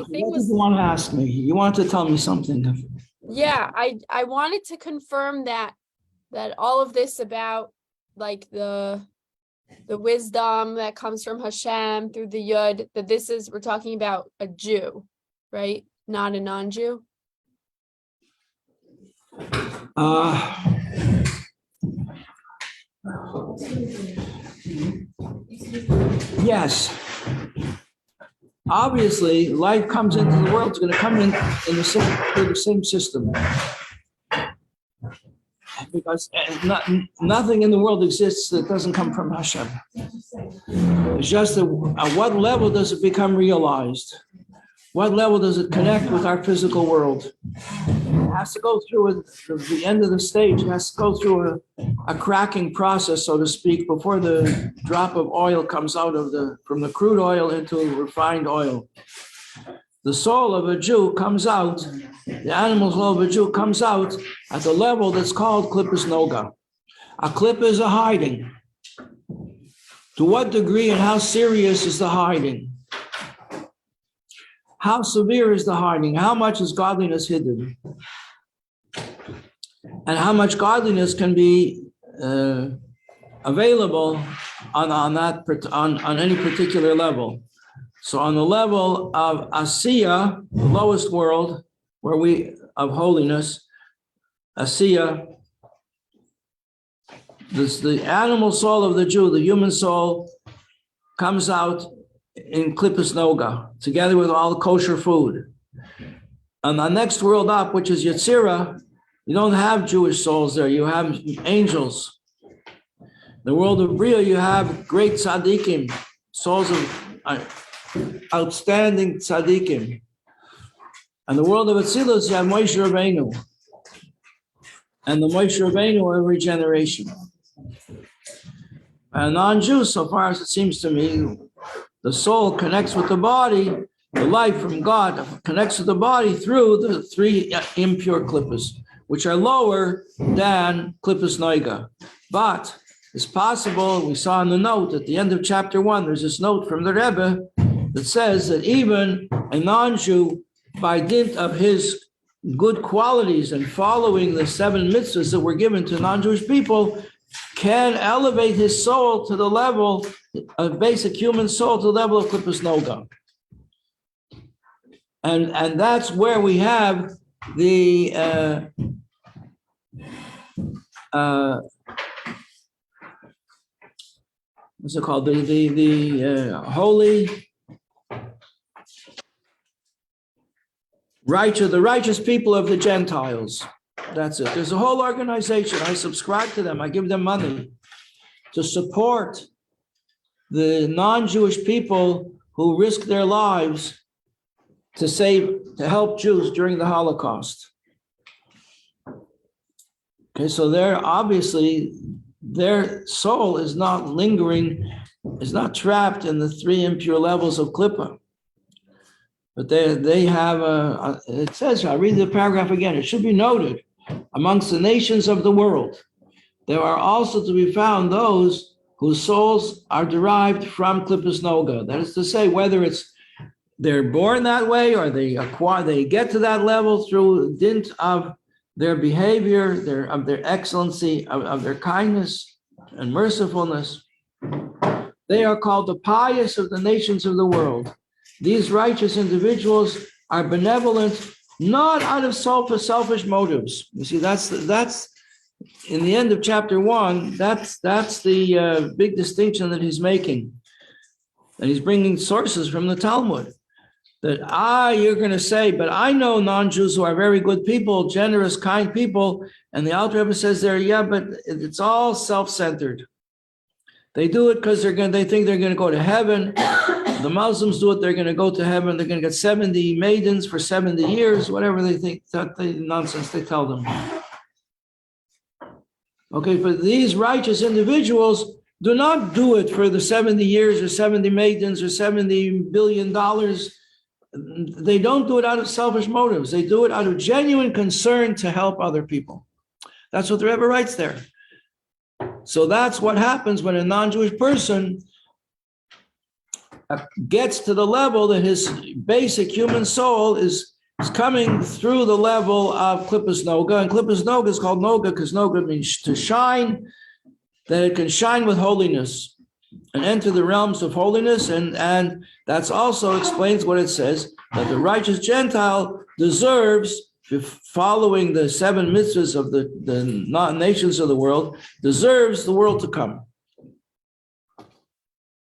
thing What did was, you want to ask me? You want to tell me something? yeah, I wanted to confirm that all of this about like the wisdom that comes from Hashem through the Yud, that we're talking about a Jew, right? Not a non-Jew. Yes. Obviously, life comes into the world. It's going to come in the same system, because nothing in the world exists that doesn't come from Hashem. It's just at what level does it become realized? What level does it connect with our physical world? It has to go through the end of the stage. It has to go through a cracking process, so to speak, before the drop of oil comes out from the crude oil into refined oil. The soul of a Jew comes out, the animal soul of a Jew comes out at the level that's called klippas noga. A klippa is a hiding. To what degree and how serious is the hiding? How severe is the hiding? How much is godliness hidden? And how much godliness can be available on any particular level? So on the level of Asiya, the lowest world, of holiness, Asiya, the animal soul of the Jew, the human soul, comes out in klippas noga, together with all the kosher food. On the next world up, which is Yetzirah, you don't have Jewish souls there, you have angels. The world of Bria, you have great tzaddikim, souls of outstanding tzaddikim. And the world of Atzilus, you have Moshe Rabbeinu. And the Moshe Rabbeinu every generation. And non-Jew, so far as it seems to me, the soul connects with the body, the life from God connects with the body through the three impure klippas, which are lower than klippas noiga. But it's possible, we saw in the note at the end of chapter 1, there's this note from the Rebbe that says that even a non-Jew, by dint of his good qualities and following the 7 mitzvahs that were given to non-Jewish people, can elevate his soul to the level of basic human soul, to the level of klippas noga. And that's where we have the what's it called? The holy righteous people of the Gentiles. That's it. There's a whole organization. I subscribe to them. I give them money to support the non-Jewish people who risk their lives to help Jews during the Holocaust. Okay, so their soul is not lingering, is not trapped in the 3 impure levels of klippa. But they have it says, I'll read the paragraph again. It should be noted, amongst the nations of the world, there are also to be found those whose souls are derived from klippas noga. That is to say, whether it's they're born that way or they get to that level through dint of their behavior, of their excellency, of their kindness and mercifulness. They are called the pious of the nations of the world. These righteous individuals are benevolent, not out of selfish motives. You see, that's in the end of chapter 1. That's the big distinction that he's making, and he's bringing sources from the Talmud. That you're going to say, but I know non-Jews who are very good people, generous, kind people, and the Alter Rebbe says there, yeah, but it's all self-centered. They do it because they think they're going to go to heaven. The Muslims do it, they're going to go to heaven. They're going to get 70 maidens for 70 years, whatever they think, nonsense they tell them. Okay, but these righteous individuals do not do it for the 70 years or 70 maidens or $70 billion. They don't do it out of selfish motives. They do it out of genuine concern to help other people. That's what the Rebbe writes there. So that's what happens when a non-Jewish person gets to the level that his basic human soul is coming through the level of Klippas Noga. And Klippas Noga is called Noga because Noga means to shine, that it can shine with holiness and enter the realms of holiness. And that's also explains what it says, that the righteous Gentile deserves, following the 7 mitzvahs of the nations of the world, deserves the world to come.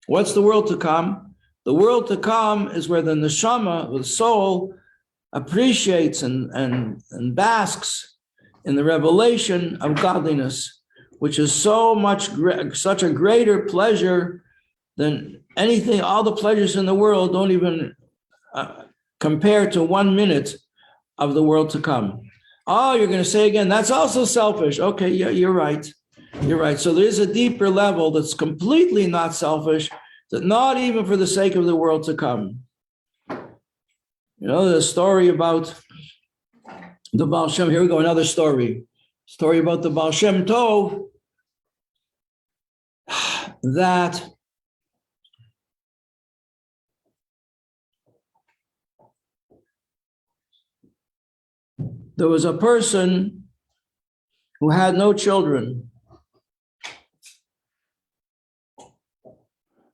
What's the world to come? The world to come is where the neshama, the soul, appreciates and basks in the revelation of godliness, which is such a greater pleasure than anything. All the pleasures in the world don't even compare to 1 minute of the world to come. Oh, you're going to say again, that's also selfish. Okay, yeah, you're right. You're right. So there's a deeper level that's completely not selfish, that not even for the sake of the world to come. You know, the story about the Baal Shem, here we go, another story. Story about the Baal Shem Tov, that there was a person who had no children.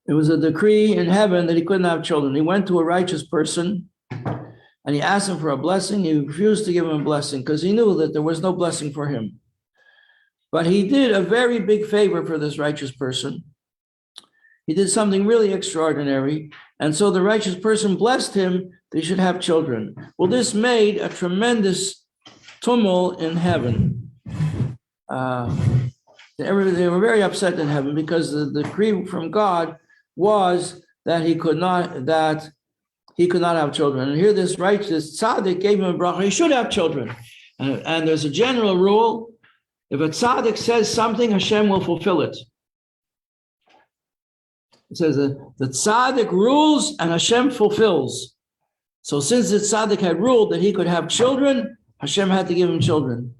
It was a decree in heaven that he couldn't have children. He went to a righteous person and he asked him for a blessing. He refused to give him a blessing because he knew that there was no blessing for him. But he did a very big favor for this righteous person. He did something really extraordinary. And so the righteous person blessed him that he should have children. Well, this made a tremendous tumult in heaven. They were very upset in heaven because the decree from God was that he could not have children. And here this righteous tzaddik gave him a bracha. He should have children. And there's a general rule: if a tzaddik says something, Hashem will fulfill it. It says that the tzaddik rules and Hashem fulfills. So since the tzaddik had ruled that he could have children, Hashem had to give him children.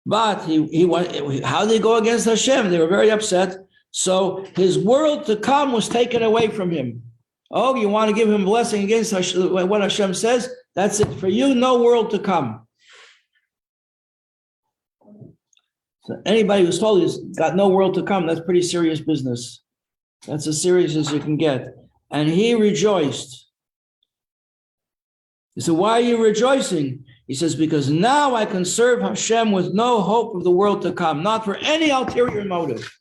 But how did he go against Hashem? They were very upset. So his world to come was taken away from him. Oh, you want to give him a blessing against what Hashem says? That's it. For you, no world to come. So anybody who's told he's got no world to come, that's pretty serious business. That's as serious as you can get. And he rejoiced. He said, why are you rejoicing? He says, because now I can serve Hashem with no hope of the world to come, not for any ulterior motive.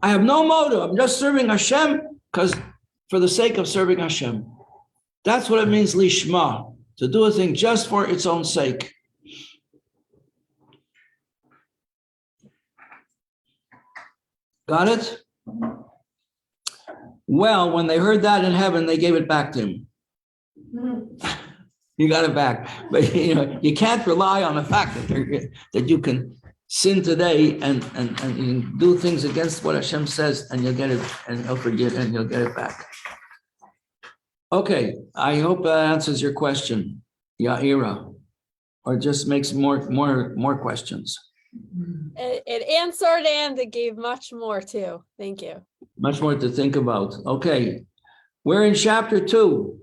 I have no motive. I'm just serving Hashem because for the sake of serving Hashem. That's what it means, lishma, to do a thing just for its own sake. Got it? Well, when they heard that in heaven, they gave it back to him. You got it back. But you can't rely on the fact that you can sin today and do things against what Hashem says, and you'll get it, and you'll forget, and you'll get it back. Okay, I hope that answers your question, Yaira, or just makes more questions. It answered and it gave much more too. Thank you. Much more to think about. Okay, we're in chapter 2.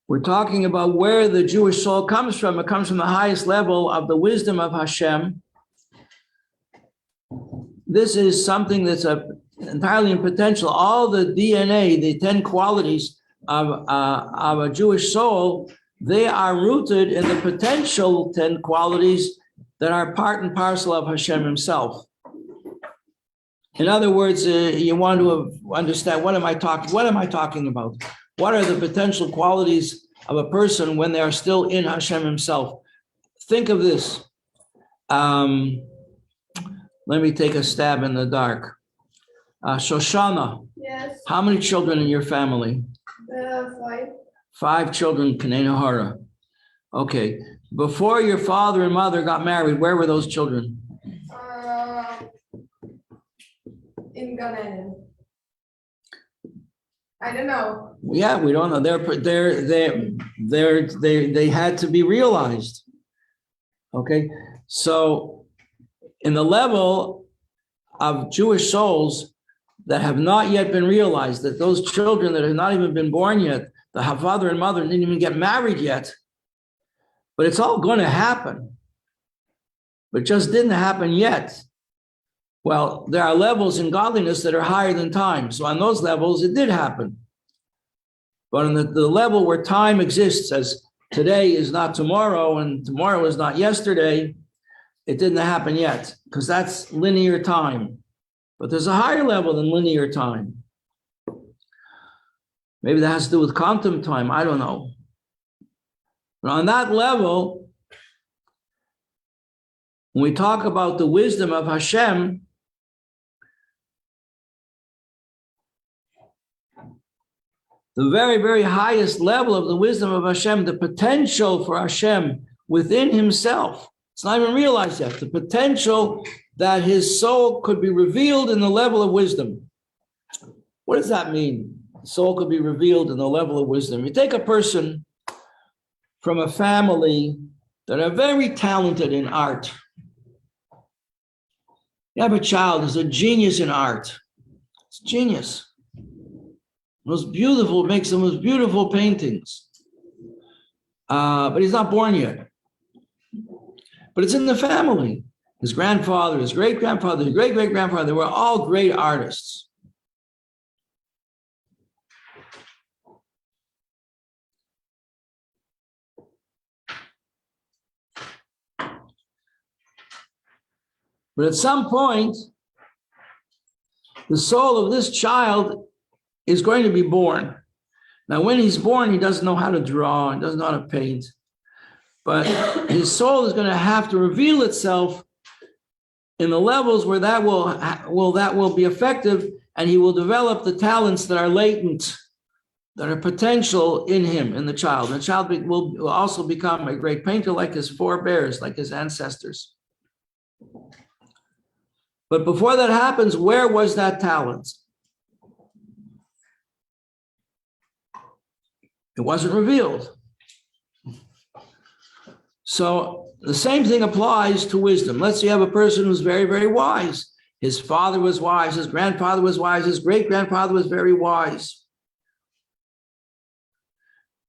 We're talking about where the Jewish soul comes from. It comes from the highest level of the wisdom of Hashem. This is something that's entirely in potential. All the DNA, the 10 qualities of a Jewish soul, they are rooted in the potential 10 qualities that are part and parcel of Hashem himself. In other words, you want to understand, what am I talking about? What are the potential qualities of a person when they are still in Hashem himself? Think of this. Let me take a stab in the dark. Shoshana. Yes. How many children in your family? 5. 5 children, Kanei Nahara. Okay. Before your father and mother got married, where were those children? In Gan Eden. I don't know. Yeah, we don't know. They had to be realized. Okay, so in the level of Jewish souls that have not yet been realized, that those children that have not even been born yet, the father and mother didn't even get married yet, but it's all going to happen, but it just didn't happen yet. Well, there are levels in godliness that are higher than time. So on those levels, it did happen. But on the level where time exists, as today is not tomorrow and tomorrow is not yesterday, it didn't happen yet, because that's linear time. But there's a higher level than linear time. Maybe that has to do with quantum time, I don't know. But on that level, when we talk about the wisdom of Hashem, the very, very highest level of the wisdom of Hashem, the potential for Hashem within himself, it's not even realized yet, the potential that his soul could be revealed in the level of wisdom. What does that mean? The soul could be revealed in the level of wisdom. You take a person from a family that are very talented in art. You have a child who's a genius in art. It's genius. Most beautiful, makes the most beautiful paintings. But he's not born yet. But it's in the family. His grandfather, his great-grandfather, his great-great-grandfather, they were all great artists. But at some point, the soul of this child is going to be born. Now, when he's born, he doesn't know how to draw, he doesn't know how to paint. But his soul is going to have to reveal itself in the levels where that will be effective, and he will develop the talents that are latent, that are potential in him, in the child. The child will also become a great painter like his forebears, like his ancestors. But before that happens, where was that talent? It wasn't revealed. So the same thing applies to wisdom. Let's say you have a person who's very, very wise. His father was wise, his grandfather was wise, his great-grandfather was very wise.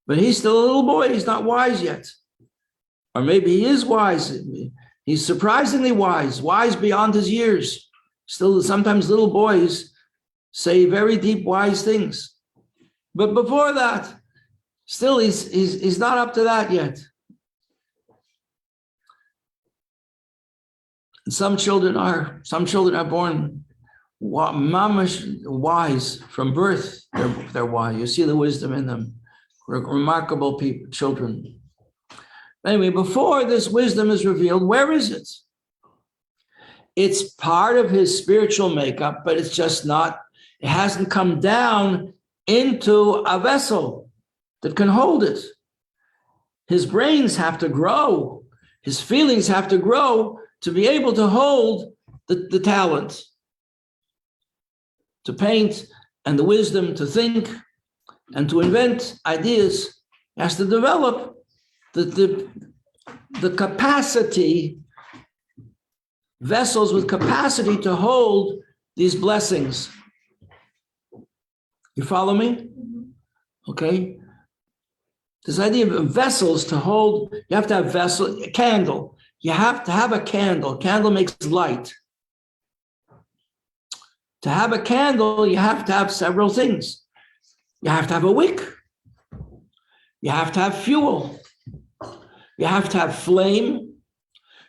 But he's still a little boy, he's not wise yet. Or maybe he is wise. He's surprisingly wise, wise beyond his years. Still, sometimes little boys say very deep, wise things. But before that, still he's not up to that yet. Some children are born mamish wise from birth. They're wise. You see the wisdom in them. Remarkable people, children. Anyway, before this wisdom is revealed, where is it? It's part of his spiritual makeup, but it's just not, it hasn't come down into a vessel that can hold it. His brains have to grow. His feelings have to grow to be able to hold the talent to paint and the wisdom to think and to invent ideas. He has to develop the capacity, vessels with capacity to hold these blessings. You follow me? Okay. This idea of vessels to hold, you have to have a candle. You have to have a candle. Candle makes light. To have a candle, you have to have several things. You have to have a wick. You have to have fuel. You have to have flame.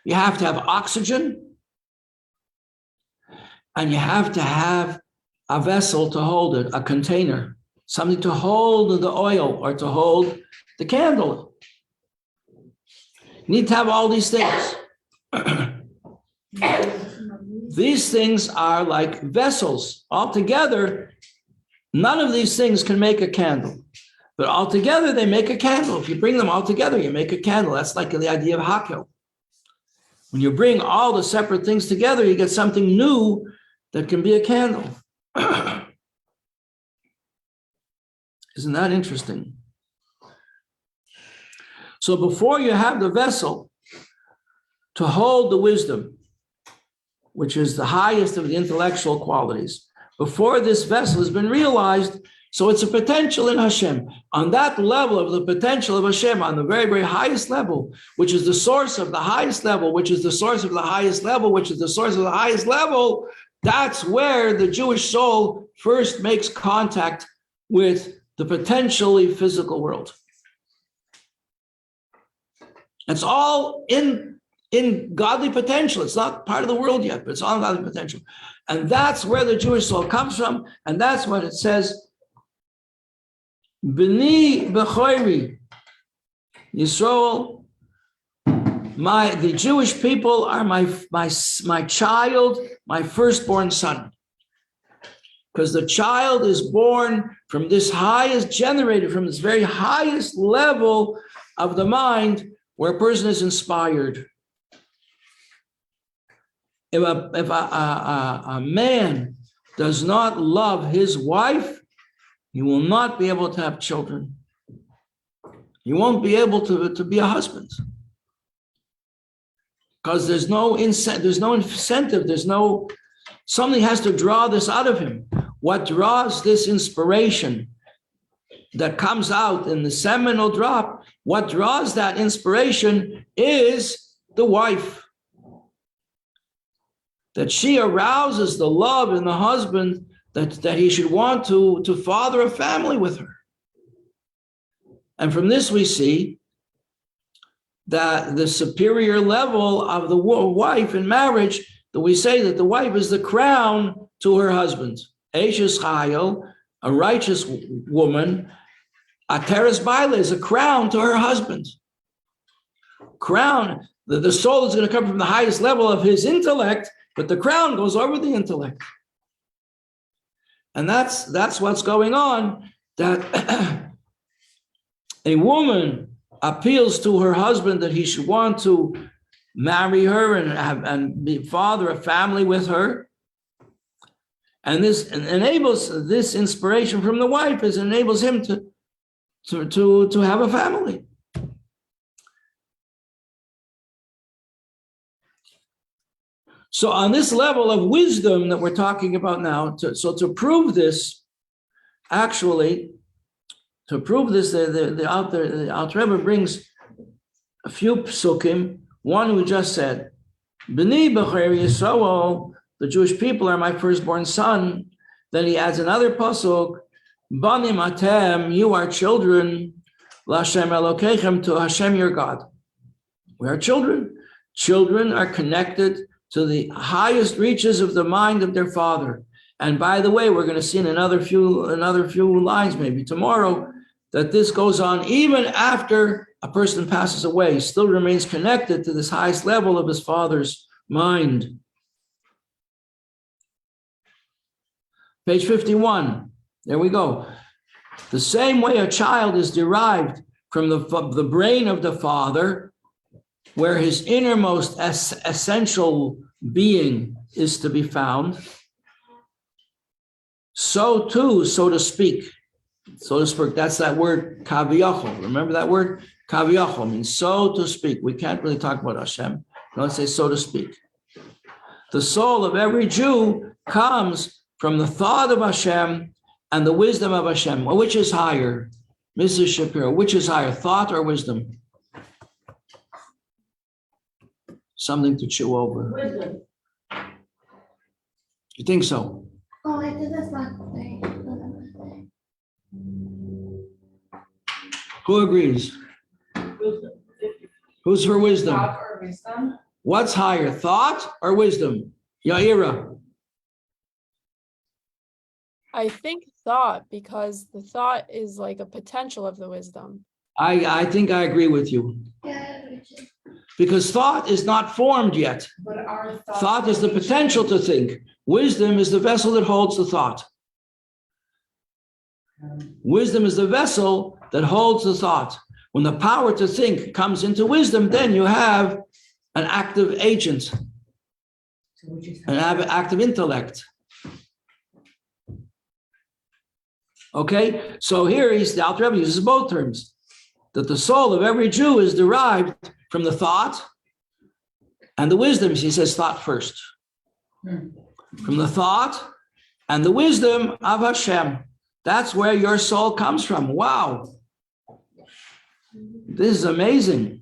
You have to have oxygen. And you have to have a vessel to hold it, a container, something to hold the oil or to hold the candle. You need to have all these things. These things are like vessels. Altogether, none of these things can make a candle. But altogether, they make a candle. If you bring them all together, you make a candle. That's like the idea of hakel. When you bring all the separate things together, you get something new that can be a candle. Isn't that interesting? So before you have the vessel to hold the wisdom, which is the highest of the intellectual qualities, before this vessel has been realized. So it's a potential in Hashem. On that level of the potential of Hashem, on the very, very highest level, which is the source of the highest level, which is the source of the highest level, which is the source of the highest level, that's where the Jewish soul first makes contact with the potentially physical world. It's all in godly potential. It's not part of the world yet, but it's all godly potential. And that's where the Jewish soul comes from. And that's what it says, B'ni b'choiri, Yisrael, the Jewish people are my child, my firstborn son. Because the child is born from this highest, generated from this very highest level of the mind where a person is inspired. If a man does not love his wife, he will not be able to have children. He won't be able to be a husband. Because there's no incentive, something has to draw this out of him. What draws this inspiration that comes out in the seminal drop, what draws that inspiration is the wife. That she arouses the love in the husband that he should want to father a family with her. And from this we see that the superior level of the wife in marriage, that we say that the wife is the crown to her husband. Eishes Chayil, a righteous woman, Ateres Baila is a crown to her husband. Crown, the soul is going to come from the highest level of his intellect, but the crown goes over the intellect. And that's what's going on, that a woman appeals to her husband that he should want to marry her and father a family with her. And this enables this inspiration from the wife, enables him to have a family. So on this level of wisdom that we're talking about now, to prove this, actually, the Alter Rebbe brings a few psukim. One we just said, B'ni b'cher Yisrael, the Jewish people are my firstborn son. Then he adds another pasuk, Banim atem, you are children, L'Hashem Elokeichem, to Hashem your God. We are children. Children are connected to the highest reaches of the mind of their father. And by the way, we're going to see in another few lines, maybe tomorrow, that this goes on even after a person passes away. He still remains connected to this highest level of his father's mind. Page 51. There we go. The same way a child is derived from the brain of the father, where his innermost essential being is to be found, so too, so to speak, that's that word kaviyachol. Remember that word? Kaviyachol means so to speak. We can't really talk about Hashem. Let's say so to speak. The soul of every Jew comes from the thought of Hashem and the wisdom of Hashem. Well, which is higher? Mrs. Shapiro, which is higher, thought or wisdom? Something to chew over. Wisdom. You think so? Oh, I did this last day. Who agrees? Wisdom. Who's for wisdom? Thought or wisdom? What's higher, thought or wisdom? Yaira. I think thought, because the thought is like a potential of the wisdom. I think I agree with you. Yeah, Because thought is not formed yet. But our Thought is the potential to think. Wisdom is the vessel that holds the thought. Wisdom is the vessel that holds the thought. When the power to think comes into wisdom, then you have an active agent, an active intellect. Okay, so here the Alter Rebbe uses both terms, that the soul of every Jew is derived from the thought and the wisdom. He says thought first. from the thought and the wisdom of Hashem. That's where your soul comes from. Wow. This is amazing.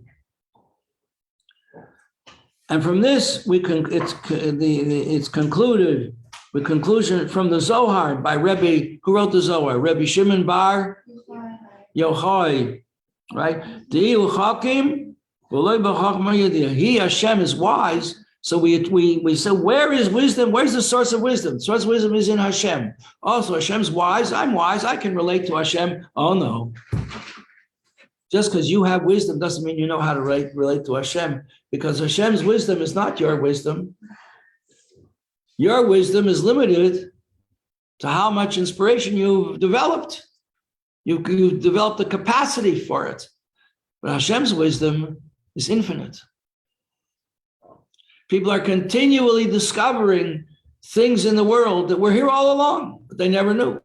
And from this, it's concluded with conclusion from the Zohar by Rebbe, who wrote the Zohar? Rebbe Shimon Bar Yochai, right? He, Hashem, is wise. So we say, where is wisdom? Where's the source of wisdom? The source of wisdom is in Hashem. Also, Hashem's wise. I'm wise. I can relate to Hashem. Oh, no. Just because you have wisdom doesn't mean you know how to relate to Hashem, because Hashem's wisdom is not your wisdom. Your wisdom is limited to how much inspiration you've developed. You've developed the capacity for it. But Hashem's wisdom is infinite. People are continually discovering things in the world that were here all along, but they never knew.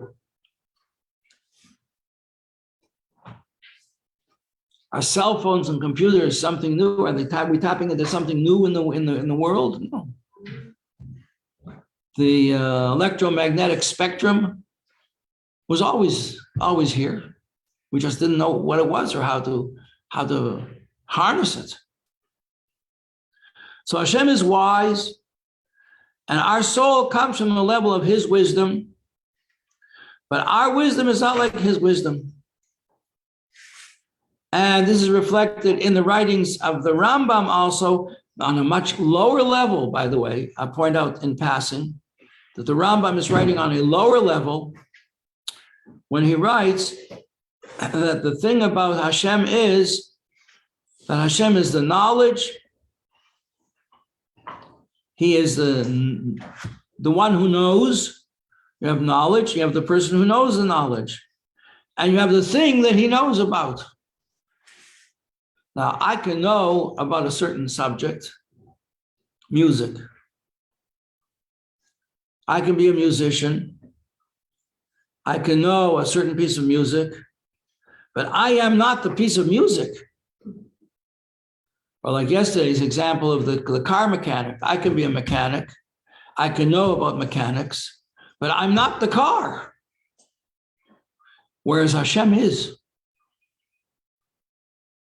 Our cell phones and computers, something new. Are we tapping into something new in the world? No. The electromagnetic spectrum was always here. We just didn't know what it was or how to harness it. So Hashem is wise, and our soul comes from the level of His wisdom, but our wisdom is not like His wisdom. And this is reflected in the writings of the Rambam also on a much lower level, by the way. I point out in passing that the Rambam is writing on a lower level when he writes that the thing about Hashem is that Hashem is the knowledge. He is the one who knows. You have knowledge, you have the person who knows the knowledge, and you have the thing that he knows about. Now, I can know about a certain subject, music. I can be a musician. I can know a certain piece of music, but I am not the piece of music. Or like yesterday's example of the car mechanic. I can be a mechanic. I can know about mechanics, but I'm not the car. Whereas Hashem is.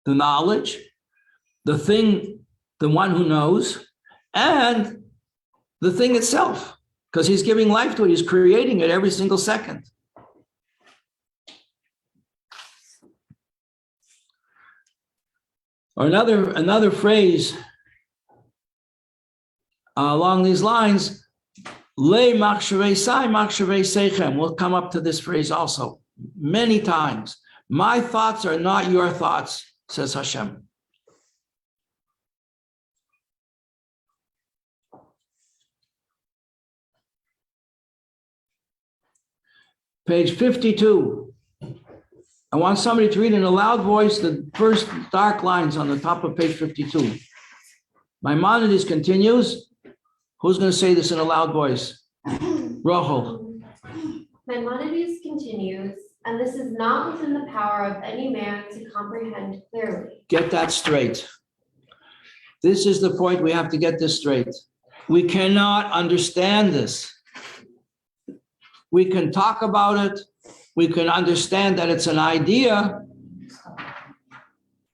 The knowledge, the thing, the one who knows, and the thing itself, because He's giving life to it. He's creating it every single second. Or another phrase along these lines, Le machshavei sai machshavei seichem. We'll come up to this phrase also many times. My thoughts are not your thoughts, says Hashem. Page 52. I want somebody to read in a loud voice the first dark lines on the top of page 52. Maimonides continues. Who's going to say this in a loud voice? Rachel. Maimonides continues, and this is not within the power of any man to comprehend clearly. Get that straight. This is the point. We have to get this straight. We cannot understand this. We can talk about it. We can understand that it's an idea,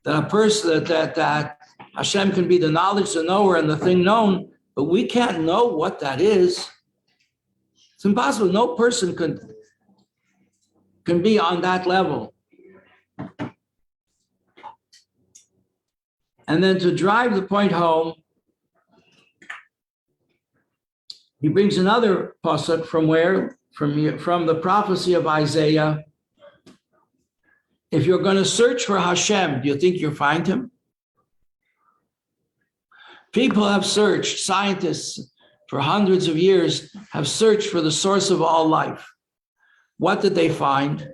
that a person, that Hashem can be the knowledge, the knower, and the thing known, but we can't know what that is. It's impossible. No person can be on that level. And then to drive the point home, he brings another pasuk from where? From the prophecy of Isaiah. If you're going to search for Hashem, do you think you'll find Him? People have searched, scientists for hundreds of years have searched for the source of all life. What did they find?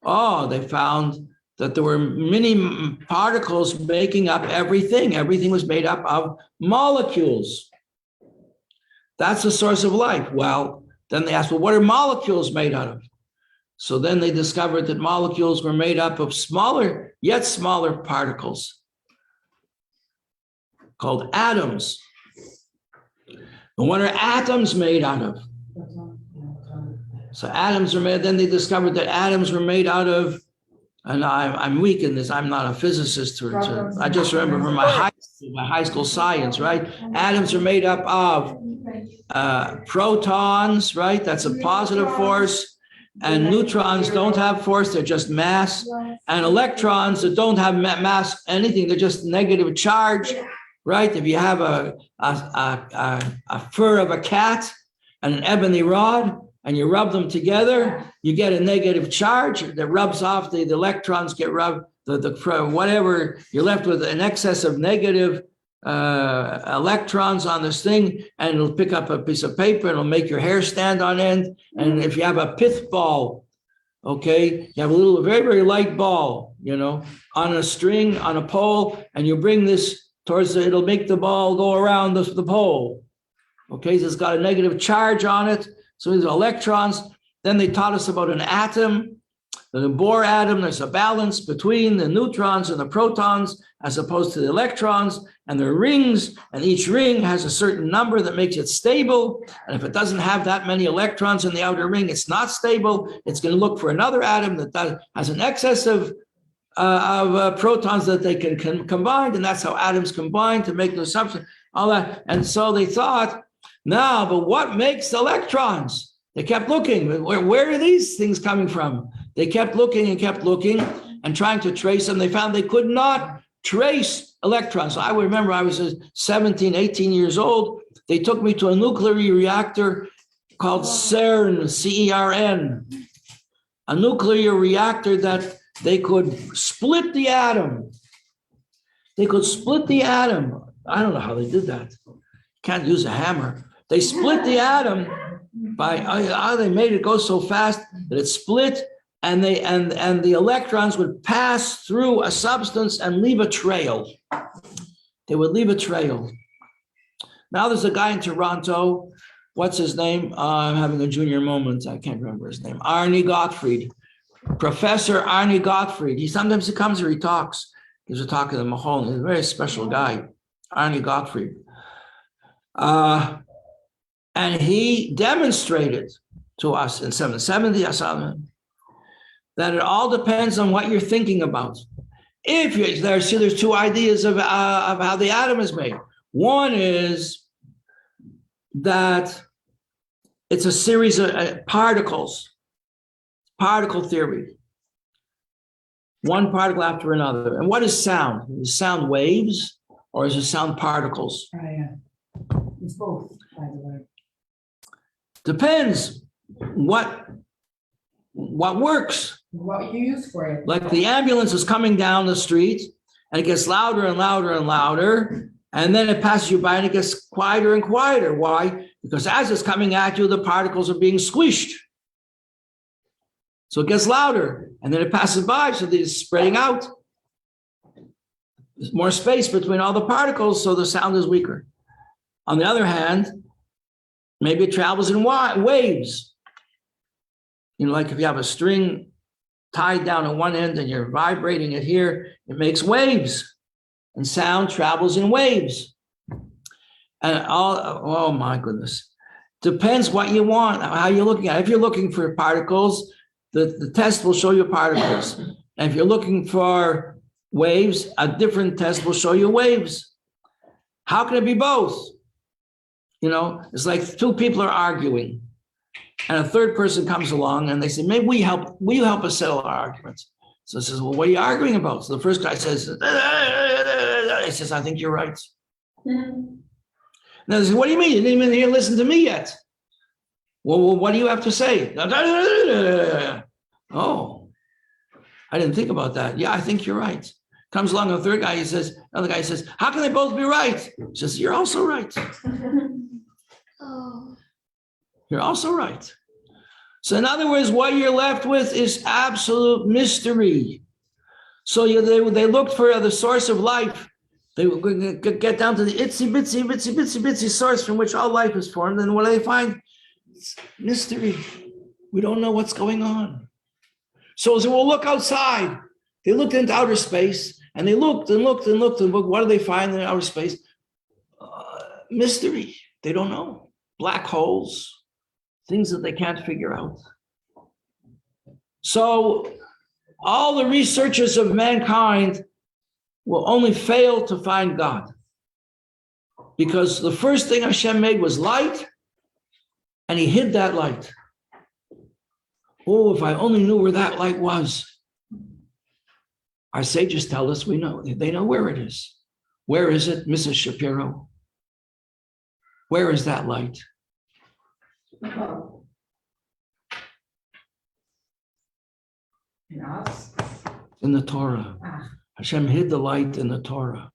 Oh, they found that there were many particles making up everything. Everything was made up of molecules. That's the source of life. Well, then they asked, well, what are molecules made out of? So then they discovered that molecules were made up of smaller, yet smaller particles called atoms. And what are atoms made out of? So atoms are made, then they discovered that atoms were made out of, and I'm weak in this, I'm not a physicist, I just remember from my high school science, right? Atoms are made up of protons, right? That's a positive force. And neutrons don't have force, they're just mass. And electrons that don't have mass, anything, they're just negative charge, right? If you have a fur of a cat and an ebony rod, and you rub them together, you get a negative charge that rubs off, the electrons get rubbed, whatever, you're left with an excess of negative electrons on this thing, and it'll pick up a piece of paper and it'll make your hair stand on end. And if you have a pith ball, okay, you have a little, very, very light ball, on a string, on a pole, and you bring this towards it'll make the ball go around the pole. Okay, so it's got a negative charge on it. So these electrons. Then they taught us about an atom, the Bohr atom. There's a balance between the neutrons and the protons as opposed to the electrons, and there are rings, and each ring has a certain number that makes it stable. And if it doesn't have that many electrons in the outer ring, it's not stable. It's going to look for another atom that has an excess of protons that they can combine, and that's how atoms combine to make the substance. All that, and so they thought. Now, but what makes electrons? They kept looking. Where are these things coming from? They kept looking and trying to trace them. They found they could not trace electrons. So I would remember I was 17, 18 years old. They took me to a nuclear reactor called CERN, C-E-R-N, a nuclear reactor that they could split the atom. They could split the atom. I don't know how they did that. Can't use a hammer. They split the atom by how they made it go so fast that it split, and the electrons would pass through a substance and leave a trail. They would leave a trail. Now there's a guy in Toronto. What's his name? I'm having a junior moment. I can't remember his name. Arnie Gottfried. Professor Arnie Gottfried. He sometimes comes here, he talks. Gives a talk at the Mahon. He's a very special guy. Arnie Gottfried. And he demonstrated to us in 770 that it all depends on what you're thinking about. There's two ideas of how the atom is made. One is that it's a series of particles, particle theory, one particle after another. And what is sound? Is sound waves or is it sound particles? Yeah. It's both, by the way. Depends what works. What you use for it. Like the ambulance is coming down the street and it gets louder and louder and louder, and then it passes you by and it gets quieter and quieter. Why? Because as it's coming at you, the particles are being squished. So it gets louder, and then it passes by, so they're spreading out. There's more space between all the particles, so the sound is weaker. On the other hand, maybe it travels in waves. Like if you have a string tied down at one end and you're vibrating it here, it makes waves. And sound travels in waves. And oh my goodness. Depends what you want, how you're looking at it. If you're looking for particles, the test will show you particles. And if you're looking for waves, a different test will show you waves. How can it be both? It's like two people are arguing, and a third person comes along and they say, maybe will you help us settle our arguments? So it says, well, what are you arguing about? So the first guy says, he says, I think you're right. Mm-hmm. Now they say, what do you mean? You didn't even listen to me yet. Well, what do you have to say? Oh, I didn't think about that. Yeah, I think you're right. Comes along a third guy, another guy says, how can they both be right? He says, you're also right. Oh. You're also right. So in other words, what you're left with is absolute mystery. So they looked for the source of life. They get down to the itsy source from which all life is formed. And what do they find? It's mystery. We don't know what's going on. So as we'll look outside, they looked into outer space, and they looked and what do they find in outer space? Mystery. They don't know. black holes, things that they can't figure out. So all the researchers of mankind will only fail to find God. Because the first thing Hashem made was light, and he hid that light. Oh, if I only knew where that light was. Our sages tell us they know where it is. Where is it, Mrs. Shapiro? Where is that light? In us? In the Torah. Hashem hid the light in the Torah.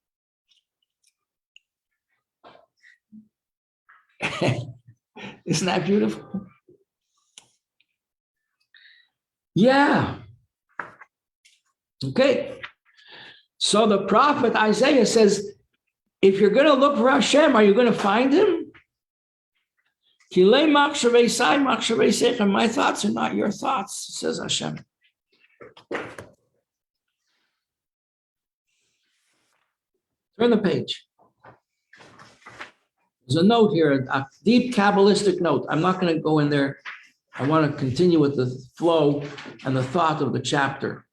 Isn't that beautiful? Yeah. Okay. So the prophet Isaiah says, if you're going to look for Hashem, are you going to find him? My thoughts are not your thoughts, says Hashem. Turn the page. There's a note here, a deep Kabbalistic note. I'm not going to go in there. I want to continue with the flow and the thought of the chapter.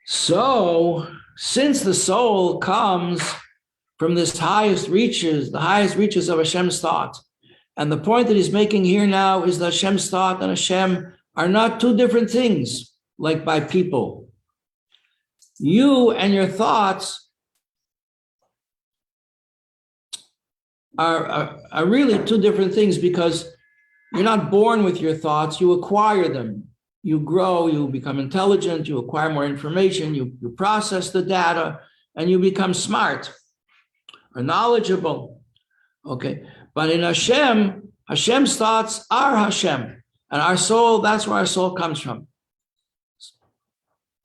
So, since the soul comes from this the highest reaches of Hashem's thought, and the point that he's making here now is that Hashem's thought and Hashem are not two different things, like by people. You and your thoughts are really two different things, because you're not born with your thoughts, you acquire them. You grow, you become intelligent, you acquire more information, you process the data, and you become smart or knowledgeable. Okay, but in Hashem, Hashem's thoughts are Hashem, and our soul, that's where our soul comes from.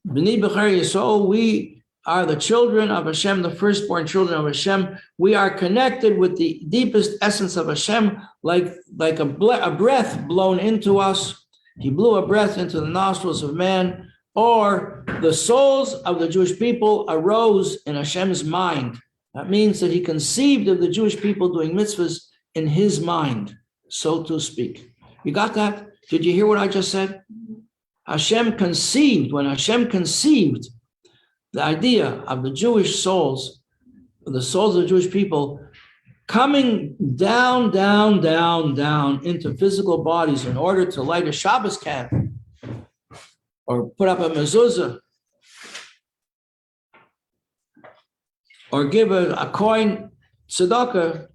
B'nai B'char Yisrael, we are the children of Hashem, the firstborn children of Hashem. We are connected with the deepest essence of Hashem, like a breath blown into us. He blew a breath into the nostrils of man, or the souls of the Jewish people arose in Hashem's mind. That means that he conceived of the Jewish people doing mitzvahs in his mind, so to speak. You got that? Did you hear what I just said? Hashem conceived, when Hashem conceived the idea of the Jewish souls, the souls of the Jewish people, coming down into physical bodies in order to light a Shabbos candle or put up a mezuzah or give a coin tzedakah,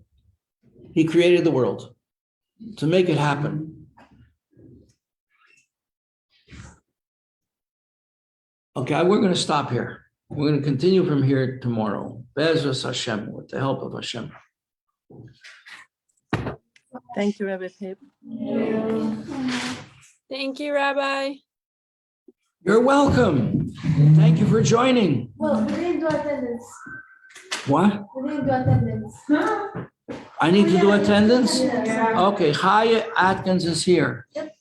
he created the world to make it happen. Okay, we're going to stop here. We're going to continue from here tomorrow. Be'ezras Hashem, with the help of Hashem. Thank you, Rabbi Pape. Thank you, Rabbi. You're welcome. Thank you for joining. Well, we didn't do attendance. What? We didn't do attendance. I need to do attendance? Yeah. Okay, Chaya Atkins is here. Yep.